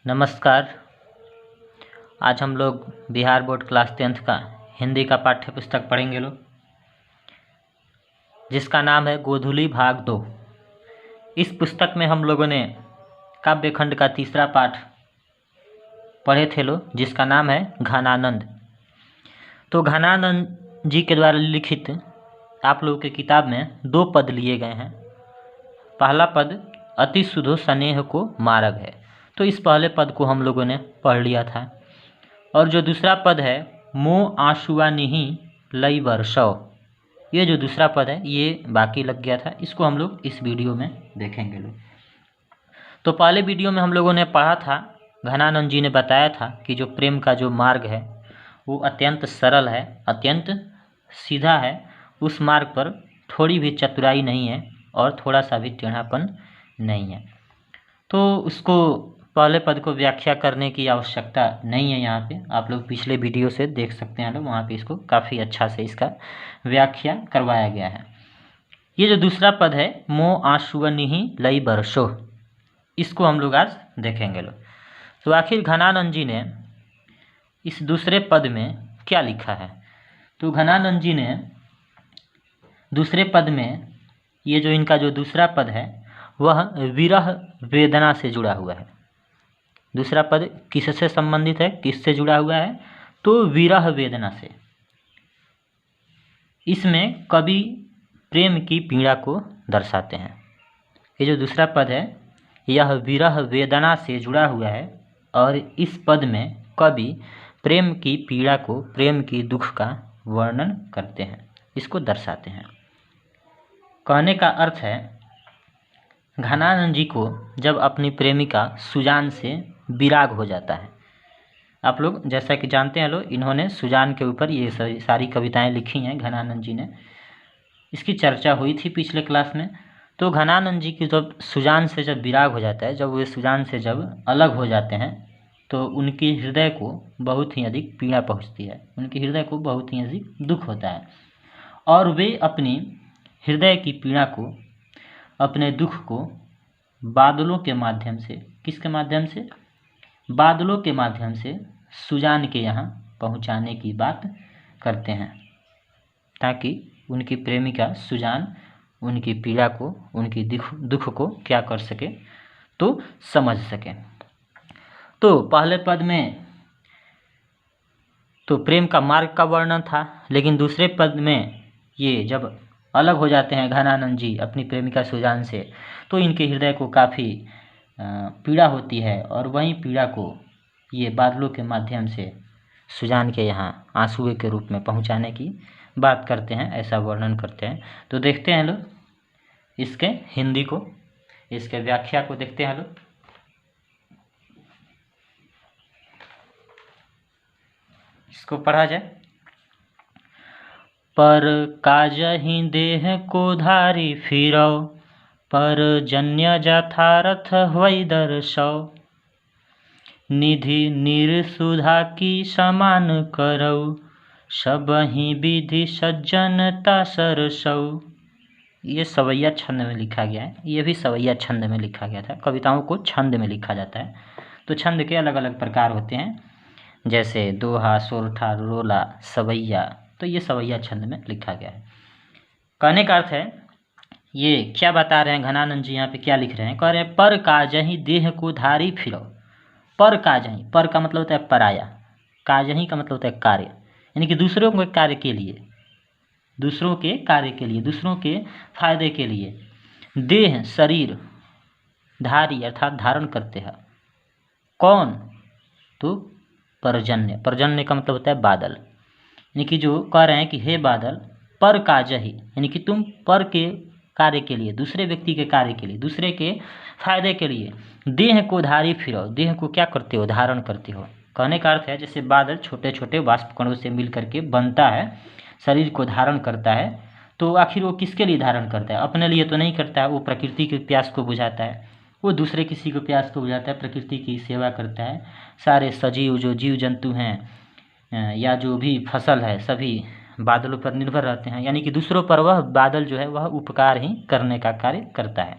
नमस्कार। आज हम लोग बिहार बोर्ड क्लास 10th का हिंदी का पाठ्य पुस्तक पढ़ेंगे लोग, जिसका नाम है गोधुली भाग 2। इस पुस्तक में हम लोगों ने काव्य खंड का तीसरा पाठ पढ़े थे लोग, जिसका नाम है घनानंद। तो घनानंद जी के द्वारा लिखित आप लोगों की किताब में 2 पद लिए गए हैं। पहला पद अति सुधो स्नेह को मार्ग है, तो इस पहले पद को हम लोगों ने पढ़ लिया था। और जो दूसरा पद है मोह आंसुआ निहि लई बरसौ, ये जो दूसरा पद है ये बाकी लग गया था। इसको हम लोग इस वीडियो में देखेंगे लोग। तो पहले वीडियो में हम लोगों ने पढ़ा था, घनानंद जी ने बताया था कि जो प्रेम का जो मार्ग है वो अत्यंत सरल है, अत्यंत सीधा है। उस मार्ग पर थोड़ी भी चतुराई नहीं है और थोड़ा सा भी टेढ़ापन नहीं है। तो उसको पहले पद को व्याख्या करने की आवश्यकता नहीं है। यहाँ पे आप लोग पिछले वीडियो से देख सकते हैं लोग, वहाँ पे इसको काफ़ी अच्छा से इसका व्याख्या करवाया गया है। ये जो दूसरा पद है मोह आंसुआ निहि लई बरसो, इसको हम लोग आज देखेंगे लोग। तो आखिर घनानंद जी ने इस दूसरे पद में क्या लिखा है? तो घनानंद जी ने दूसरे पद में ये जो इनका जो दूसरा पद है वह विरह वेदना से जुड़ा हुआ है। दूसरा पद किससे संबंधित है, किससे जुड़ा हुआ है? तो विरह वेदना से। इसमें कवि प्रेम की पीड़ा को दर्शाते हैं। ये जो दूसरा पद है यह विरह वेदना से जुड़ा हुआ है और इस पद में कवि प्रेम की पीड़ा को, प्रेम की दुख का वर्णन करते हैं, इसको दर्शाते हैं। कहने का अर्थ है घनानंद जी को जब अपनी प्रेमिका सुजान से विराग हो जाता है। आप लोग जैसा कि जानते हैं लोग, इन्होंने सुजान के ऊपर ये सारी कविताएं लिखी हैं घनानंद जी ने। इसकी चर्चा हुई थी पिछले क्लास में। तो घनानंद जी की जब सुजान से जब विराग हो जाता है, जब वे सुजान से जब अलग हो जाते हैं, तो उनके हृदय को बहुत ही अधिक पीड़ा पहुँचती है, उनके हृदय को बहुत ही अधिक दुख होता है और वे अपनी हृदय की पीड़ा को, अपने दुख को बादलों के माध्यम से, किसके माध्यम से? बादलों के माध्यम से सुजान के यहाँ पहुँचाने की बात करते हैं, ताकि उनकी प्रेमिका सुजान उनकी पीड़ा को, उनकी दुख को क्या कर सके, तो समझ सके। तो पहले पद में तो प्रेम का मार्ग का वर्णन था, लेकिन दूसरे पद में ये जब अलग हो जाते हैं घनानंद जी अपनी प्रेमिका सुजान से, तो इनके हृदय को काफ़ी पीड़ा होती है और वहीं पीड़ा को ये बादलों के माध्यम से सुजान के यहाँ आंसुओं के रूप में पहुँचाने की बात करते हैं, ऐसा वर्णन करते हैं। तो देखते हैं लोग इसके हिंदी को, इसके व्याख्या को देखते हैं लोग। इसको पढ़ा जाए। पर काजहि देह को धारी फिरौ, पर जन्य जथारथ होई दर्शौ, निधि निर्सुधा की समान करौ, सबहि विधि सज्जनता सरसौ। ये सवैया छंद में लिखा गया है, ये भी सवैया छंद में लिखा गया था। कविताओं को छंद में लिखा जाता है, तो छंद के अलग अलग प्रकार होते हैं, जैसे दोहा, सोरठा, रोला, सवैया। तो ये सवैया छंद में लिखा गया है। कहने का अर्थ है ये क्या बता रहे हैं घनानंद जी, यहाँ पे क्या लिख रहे हैं? कह रहे हैं पर काजहि देह को धारी फिरो। पर काजहि, पर का मतलब होता है पराया, काजहि का मतलब होता है कार्य, यानी कि दूसरों के कार्य के लिए, दूसरों के कार्य के लिए, दूसरों के फायदे के लिए। देह शरीर, धारी अर्थात धारण करते हैं। कौन? तो परजन्य, परजन्य का मतलब होता है बादल, यानी कि जो कह रहे हैं कि हे बादल पर काजहि, यानी कि तुम पर के कार्य के लिए, दूसरे व्यक्ति के कार्य के लिए, दूसरे के फायदे के लिए देह को धारी फिरो। देह को क्या करते हो? धारण करते हो। कहने का अर्थ है जैसे बादल छोटे छोटे वाष्प कणों से मिल करके बनता है, शरीर को धारण करता है, तो आखिर वो किसके लिए धारण करता है? अपने लिए तो नहीं करता है, वो प्रकृति के प्यास को बुझाता है, वो दूसरे किसी को प्यास को बुझाता है, प्रकृति की सेवा करता है। सारे सजीव जो जीव जंतु हैं या जो भी फसल है सभी बादलों पर निर्भर रहते हैं, यानी कि दूसरों पर वह बादल जो है वह उपकार ही करने का कार्य करता है।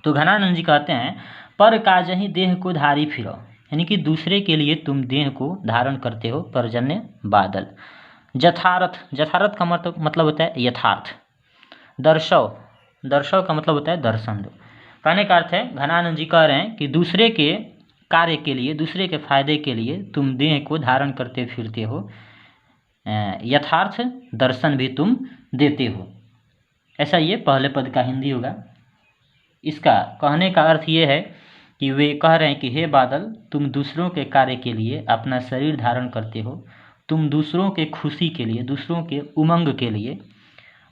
तो घनानंद जी कहते हैं पर काजहि देह को धारी फिरो, यानी कि दूसरे के लिए तुम देह को धारण करते हो, पर्जन्य बादल। जथारथ, जथारथ का मतलब होता है यथार्थ। दर्शव, दर्शव का मतलब होता है दर्शन दो। कहने का अर्थ है घनानंद जी कह रहे हैं कि दूसरे के कार्य के लिए, दूसरे के फायदे के लिए तुम देह को धारण करते फिरते हो, यथार्थ दर्शन भी तुम देते हो। ऐसा ये पहले पद का हिंदी होगा। इसका कहने का अर्थ ये है कि वे कह रहे हैं कि हे बादल, तुम दूसरों के कार्य के लिए अपना शरीर धारण करते हो, तुम दूसरों के खुशी के लिए, दूसरों के उमंग के लिए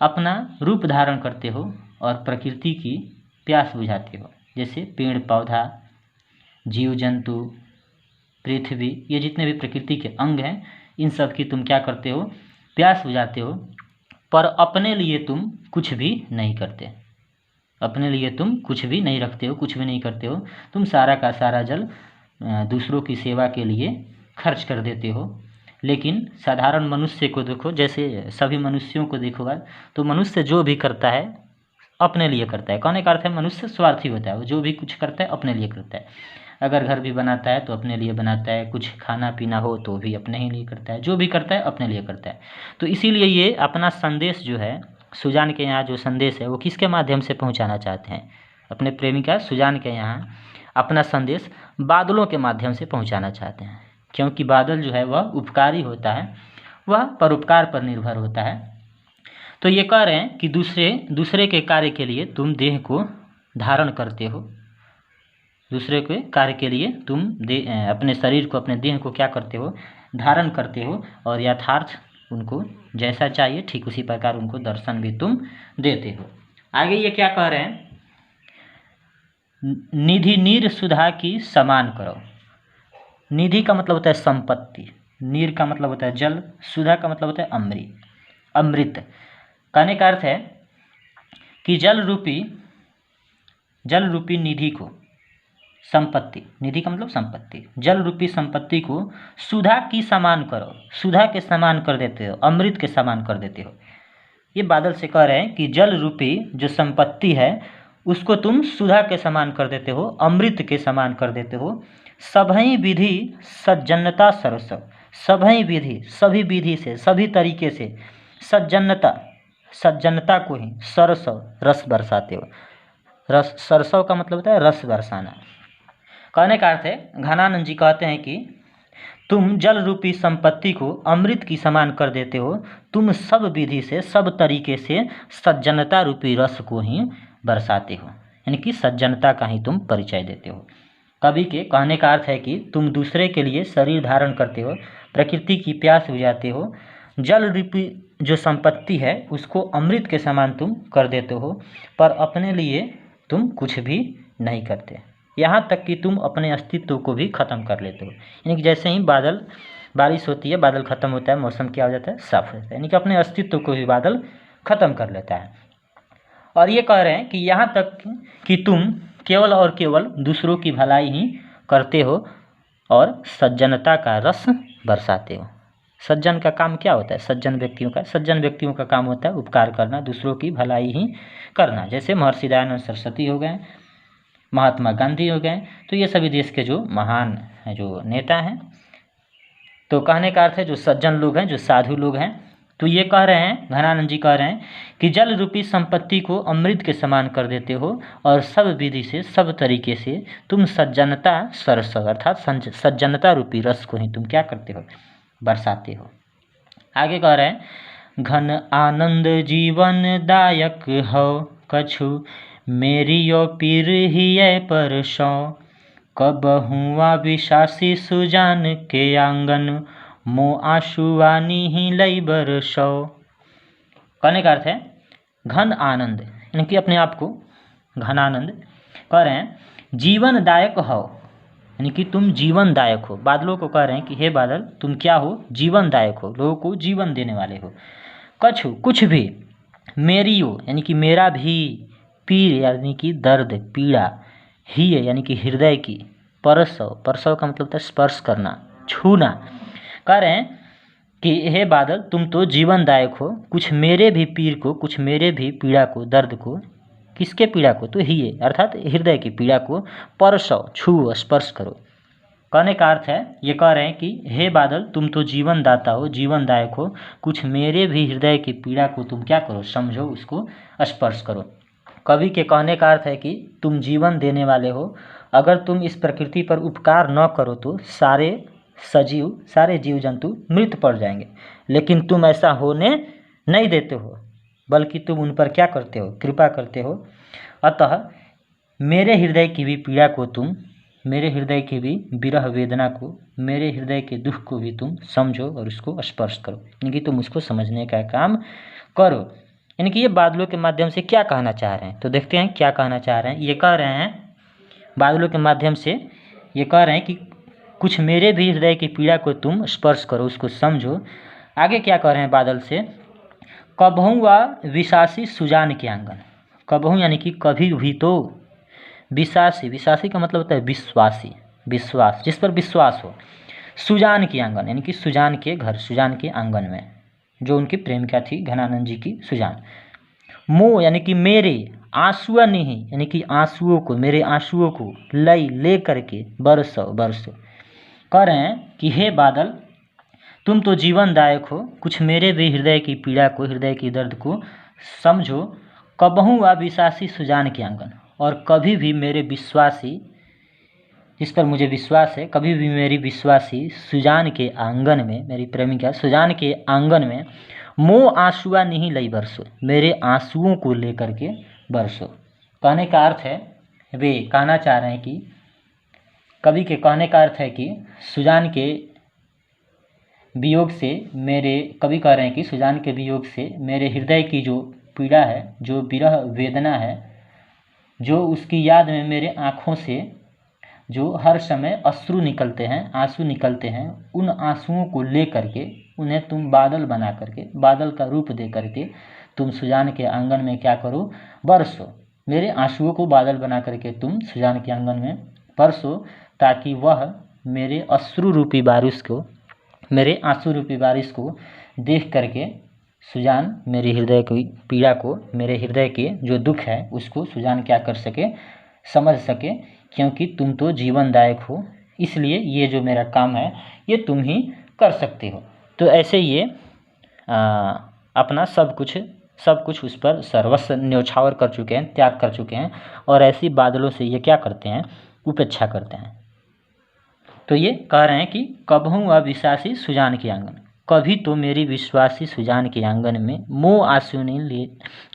अपना रूप धारण करते हो और प्रकृति की प्यास बुझाते हो। जैसे पेड़ पौधा, जीव जंतु, पृथ्वी, ये जितने भी प्रकृति के अंग हैं, इन सब की तुम क्या करते हो, प्यास बुझाते हो। पर अपने लिए तुम कुछ भी नहीं करते, अपने लिए तुम कुछ भी नहीं रखते हो, कुछ भी नहीं करते हो। तुम सारा का सारा जल दूसरों की सेवा के लिए खर्च कर देते हो। लेकिन साधारण मनुष्य को देखो, जैसे सभी मनुष्यों को देखोगा तो मनुष्य जो भी करता है अपने लिए करता है। कहने का अर्थ है मनुष्य स्वार्थी होता है, वो जो भी कुछ करता है अपने लिए करता है। अगर घर भी बनाता है तो अपने लिए बनाता है, कुछ खाना पीना हो तो भी अपने ही लिए करता है, जो भी करता है अपने लिए करता है। तो इसीलिए ये अपना संदेश जो है, सुजान के यहाँ जो संदेश है वो किसके माध्यम से पहुँचाना चाहते हैं? अपने प्रेमिका सुजान के यहाँ अपना संदेश बादलों के माध्यम से पहुँचाना चाहते हैं, क्योंकि बादल जो है वह उपकारी होता है, वह परोपकार पर निर्भर होता है। तो ये कह रहे हैं कि दूसरे के कार्य के लिए तुम देह को धारण करते हो, दूसरे के कार्य के लिए तुम अपने शरीर को, अपने देह को क्या करते हो, धारण करते हो, और यथार्थ उनको जैसा चाहिए ठीक उसी प्रकार उनको दर्शन भी तुम देते हो। आगे ये क्या कह रहे हैं, निधि नीर सुधा की समान करो। निधि का मतलब होता है संपत्ति, नीर का मतलब होता है जल, सुधा का मतलब होता है अमृत। कहने का अर्थ है कि जल रूपी निधि को, संपत्ति, निधि का मतलब संपत्ति, जल रूपी संपत्ति को सुधा की समान करो, सुधा के समान कर देते हो, अमृत के समान कर देते हो। ये बादल से कह रहे हैं कि जल रूपी जो संपत्ति है उसको तुम सुधा के समान कर देते हो, अमृत के समान कर देते हो। सभई विधि सज्जनता सरसव, सभई विधि, सभी विधि से, सभी तरीके से सज्जनता को ही सरसव, रस बरसाते हो। रस, सरसव का मतलब होता है रस बरसाना। कहने का अर्थ है घनानंद जी कहते हैं कि तुम जल रूपी संपत्ति को अमृत की समान कर देते हो, तुम सब विधि से, सब तरीके से सज्जनता रूपी रस को ही बरसाते हो, यानी कि सज्जनता का ही तुम परिचय देते हो। कवि के कहने का अर्थ है कि तुम दूसरे के लिए शरीर धारण करते हो, प्रकृति की प्यास बुझाते हो, जल रूपी जो संपत्ति है उसको अमृत के समान तुम कर देते हो, पर अपने लिए तुम कुछ भी नहीं करते, यहाँ तक कि तुम अपने अस्तित्व को भी खत्म कर लेते हो। यानी कि जैसे ही बारिश होती है, बादल खत्म होता है, मौसम क्या हो जाता है, साफ हो जाता है, यानी कि अपने अस्तित्व को भी बादल खत्म कर लेता है। और ये कह रहे हैं कि यहाँ तक कि तुम केवल और केवल दूसरों की भलाई ही करते हो और सज्जनता का रस बरसाते हो। सज्जन का काम क्या होता है? सज्जन व्यक्तियों का काम होता है उपकार करना, दूसरों की भलाई ही करना। जैसे महर्षि दयानंद सरस्वती हो गए, महात्मा गांधी हो गए, तो ये सभी देश के जो महान जो नेता हैं। तो कहने का अर्थ है जो सज्जन लोग हैं, जो साधु लोग हैं, तो ये कह रहे हैं, घनानंद जी कह रहे हैं कि जल रूपी संपत्ति को अमृत के समान कर देते हो और सब विधि से, सब तरीके से तुम सज्जनता सरसव अर्थात सज्जनता रूपी रस को ही तुम क्या करते हो, बरसाते हो। आगे कह रहे हैं घन आनंद जीवन दायक हो कछु मेरी यो पीर ही पर सौ कब हुआ विशासी सुजान के आंगन मो आशुवानी ही लई बरसो। कहने का अर्थ है घन आनंद, यानी कि अपने आप को घनानंद कह रहे हैं, जीवनदायक हो, यानी कि तुम जीवनदायक हो। बादलों को कह रहे हैं कि हे बादल तुम क्या हो, जीवनदायक हो, लोगों को जीवन देने वाले हो। कछु कुछ भी, मेरी हो यानी कि मेरा भी, पीर यानी कि दर्द पीड़ा, ही यानी कि हृदय की, परसव का मतलब होता है स्पर्श करना, छूना। कह रहे हैं कि हे बादल तुम तो जीवनदायक हो, कुछ मेरे भी पीर को, कुछ मेरे भी पीड़ा को, दर्द को, किसके पीड़ा को, तो ही अर्थात हृदय की पीड़ा को परसव छू स्पर्श करो। कहने का अर्थ है, ये कह रहे हैं कि हे बादल, तुम तो जीवन दाता हो, जीवनदायक हो, कुछ मेरे भी हृदय की पीड़ा को तुम क्या करो, समझो, उसको स्पर्श करो। कवि के कहने का अर्थ है कि तुम जीवन देने वाले हो, अगर तुम इस प्रकृति पर उपकार न करो तो सारे सजीव, सारे जीव जंतु मृत पड़ जाएंगे, लेकिन तुम ऐसा होने नहीं देते हो, बल्कि तुम उन पर क्या करते हो, कृपा करते हो। अतः मेरे हृदय की भी पीड़ा को तुम, मेरे हृदय की भी विरह वेदना को, मेरे हृदय के दुख को भी तुम समझो और उसको स्पर्श करो, यानी कि तुम उसको समझने का काम करो। यानी कि ये बादलों के माध्यम से क्या कहना चाह रहे हैं, तो देखते हैं क्या कहना चाह रहे हैं। ये कह रहे हैं बादलों के माध्यम से, ये कह रहे हैं कि कुछ मेरे भी हृदय की पीड़ा को तुम स्पर्श करो, उसको समझो। आगे क्या कह रहे हैं बादल से, कबहू व विशासी सुजान के आंगन। कबहू यानी कि कभी भी तो, विशासी, विशासी का मतलब होता है विश्वासी, विश्वास, जिस पर विश्वास हो। सुजान के आंगन यानी कि सुजान के घर, सुजान के आंगन में, जो उनकी प्रेमिका थी घनानंद जी की सुजान। मोह यानी कि मेरे, आंसुआ नहीं यानी कि आंसुओं को, मेरे आंसुओं को ले करके बरसो बरसो। कह रहे हैं कि हे बादल, तुम तो जीवनदायक हो, कुछ मेरे भी हृदय की पीड़ा को, हृदय की दर्द को समझो। कबहू आ विश्वासी सुजान के आंगन, और कभी भी मेरे विश्वासी, जिस पर मुझे विश्वास है, कभी भी मेरी विश्वासी सुजान के आंगन में, मेरी प्रेमिका सुजान के आंगन में मोह आंसुआ नहीं लई बरसो, मेरे आंसुओं को लेकर के बरसो। कहने का अर्थ है, वे कहना चाह रहे हैं कि कवि के कहने का अर्थ है कि सुजान के वियोग से मेरे, कवि कह रहे हैं कि सुजान के वियोग से मेरे हृदय की जो पीड़ा है, जो विरह वेदना है, जो उसकी याद में मेरे आँखों से जो हर समय अश्रु निकलते हैं, आंसू निकलते हैं, उन आंसुओं को ले करके उन्हें तुम बादल बना करके, बादल का रूप दे करके तुम सुजान के आंगन में क्या करो, बरसो। मेरे आंसुओं को बादल बना करके तुम सुजान के आंगन में बरसो, ताकि वह मेरे अश्रु रूपी बारिश को, मेरे आंसू रूपी बारिश को देख करके सुजान मेरे हृदय की पीड़ा को, मेरे हृदय के जो दुख है उसको सुजान क्या कर सके, समझ सके, क्योंकि तुम तो जीवनदायक हो, इसलिए ये जो मेरा काम है ये तुम ही कर सकते हो। तो ऐसे ये अपना सब कुछ उस पर सर्वस्व न्यौछावर कर चुके हैं, त्याग कर चुके हैं, और ऐसी बादलों से ये क्या करते हैं, उपेक्षा करते हैं। तो ये कह रहे हैं कि कबहू अविश्वासी सुजान के आंगन, कभी तो मेरी विश्वासी सुजान के आंगन में मोह आंसू नहीं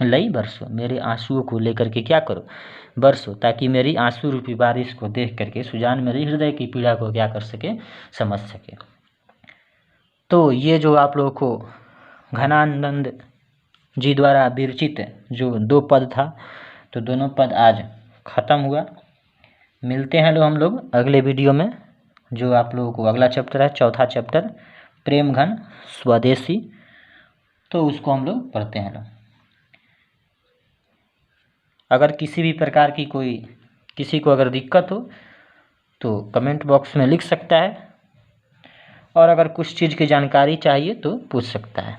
लई बरसो, मेरे आंसुओं को लेकर के क्या करो, बरसो, ताकि मेरी आंसू रूपी बारिश को देख करके सुजान मेरे हृदय की पीड़ा को क्या कर सके, समझ सके। तो ये जो आप लोगों को घनानंद जी द्वारा विरचित जो 2 पद था, तो दोनों पद आज ख़त्म हुआ। मिलते हैं हम लोग अगले वीडियो में, जो आप लोगों को अगला चैप्टर है, चौथा चैप्टर प्रेम घन स्वदेशी, तो उसको हम लोग पढ़ते हैं लोग। अगर किसी भी प्रकार की किसी को अगर दिक्कत हो तो कमेंट बॉक्स में लिख सकता है, और अगर कुछ चीज़ की जानकारी चाहिए तो पूछ सकता है।